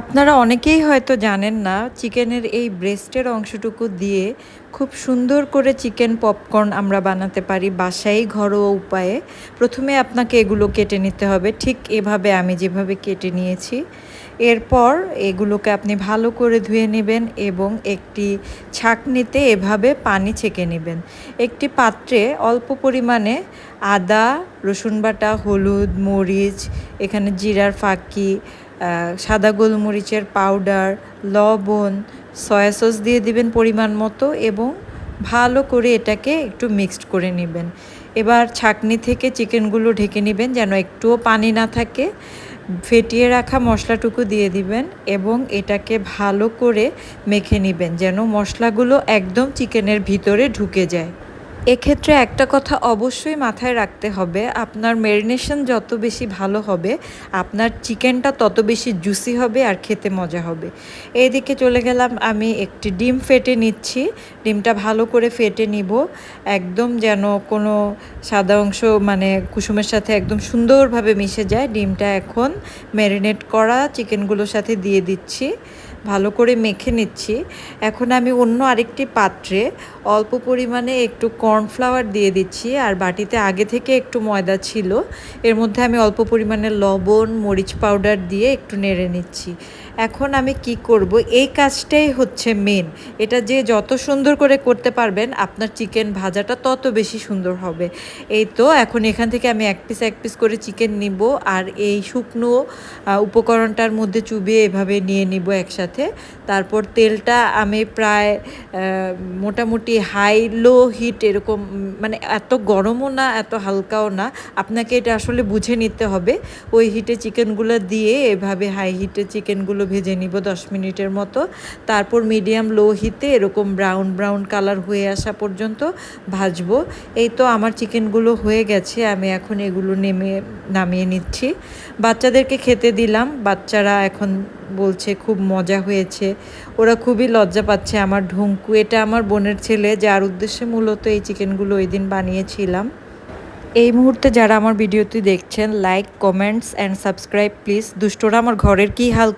আপনারা অনেকেই হয়তো জানেন না চিকেনের এই ব্রেস্টের অংশটুকু দিয়ে খুব সুন্দর করে চিকেন পপকর্ন আমরা বানাতে পারি বাসায় ঘরোয়া উপায়ে। প্রথমে আপনাকে এগুলো কেটে নিতে হবে ঠিক এভাবে আমি যেভাবে কেটে নিয়েছি। এরপর এগুলোকে আপনি ভালো করে ধুয়ে নেবেন এবং একটি ছাঁকনিতে এভাবে পানি ছেঁকে নেবেন। একটি পাত্রে অল্প পরিমাণে আদা, রসুন বাটা, হলুদ, মরিচ, এখানে জিরার ফাঁকি, সাদা গোলমরিচের পাউডার, লবণ, সয়া সস দিয়ে দিবেন পরিমাণ মতো এবং ভালো করে এটাকে একটু মিক্সড করে নেবেন। এবার ছাঁকনি থেকে চিকেনগুলো ঢেকে নেবেন যেন একটুও পানি না থাকে। ফেটিয়ে রাখা মশলাটুকু দিয়ে দিবেন এবং এটাকে ভালো করে মেখে নেবেন যেন মশলাগুলো একদম চিকেনের ভিতরে ঢুকে যায়। এক্ষেত্রে একটা কথা অবশ্যই মাথায় রাখতে হবে, আপনার ম্যারিনেশন যত বেশি ভালো হবে আপনার চিকেনটা তত বেশি জুসি হবে আর খেতে মজা হবে। এইদিকে চলে গেলাম, আমি একটি ডিম ফেটে নিচ্ছি। ডিমটা ভালো করে ফেটে নিব একদম যেন কোনো সাদা অংশ মানে কুসুমের সাথে একদম সুন্দরভাবে মিশে যায়। ডিমটা এখন ম্যারিনেট করা চিকেনগুলোর সাথে দিয়ে দিচ্ছি, ভালো করে মেখে নিচ্ছি। এখন আমি অন্য আরেকটি পাত্রে অল্প পরিমাণে একটু কর্নফ্লাওয়ার দিয়ে দিচ্ছি আর বাটিতে আগে থেকে একটু ময়দা ছিল, এর মধ্যে আমি অল্প পরিমাণে লবণ, মরিচ পাউডার দিয়ে একটু নেড়ে নিচ্ছি। এখন আমি কি করব, এই কাজটাই হচ্ছে মেন। এটা যে যত সুন্দর করে করতে পারবেন আপনার চিকেন ভাজাটা তত বেশি সুন্দর হবে। এই তো এখন এখান থেকে আমি এক পিস করে চিকেন নিব আর এই শুকনো উপকরণটার মধ্যে চুবিয়ে এভাবে নিয়ে নিব একসাথে। তারপর তেলটা আমি প্রায় মোটামুটি হাই লো হিট এরকম, মানে এত গরমও না এত হালকাও না, আপনাকে এটা আসলে বুঝে নিতে হবে। ওই হিটে চিকেনগুলো দিয়ে এভাবে হাই হিটে চিকেনগুলো ভেজে নিব 10 মিনিটের মতো। তারপর মিডিয়াম লো হিটে এরকম ব্রাউন ব্রাউন কালার হয়ে আসা পর্যন্ত ভাজবো। এই তো আমার চিকেনগুলো হয়ে গেছে, আমি এখন এগুলো নামিয়ে নিচ্ছি। বাচ্চাদেরকে খেতে দিলাম, বাচ্চারা এখন বলছে খুব মজা হয়েছে, ওরা খুবই লজ্জা পাচ্ছে। আমার ঢুঙ্কু, এটা আমার বোনের ছেলে যার উদ্দেশ্যে মূলত এই চিকেনগুলো ওই দিন বানিয়েছিলাম। এই মুহূর্তে যারা আমার ভিডিওটি দেখছেন like, comments and subscribe please. দুষ্টরা আমার ঘরের কী হাল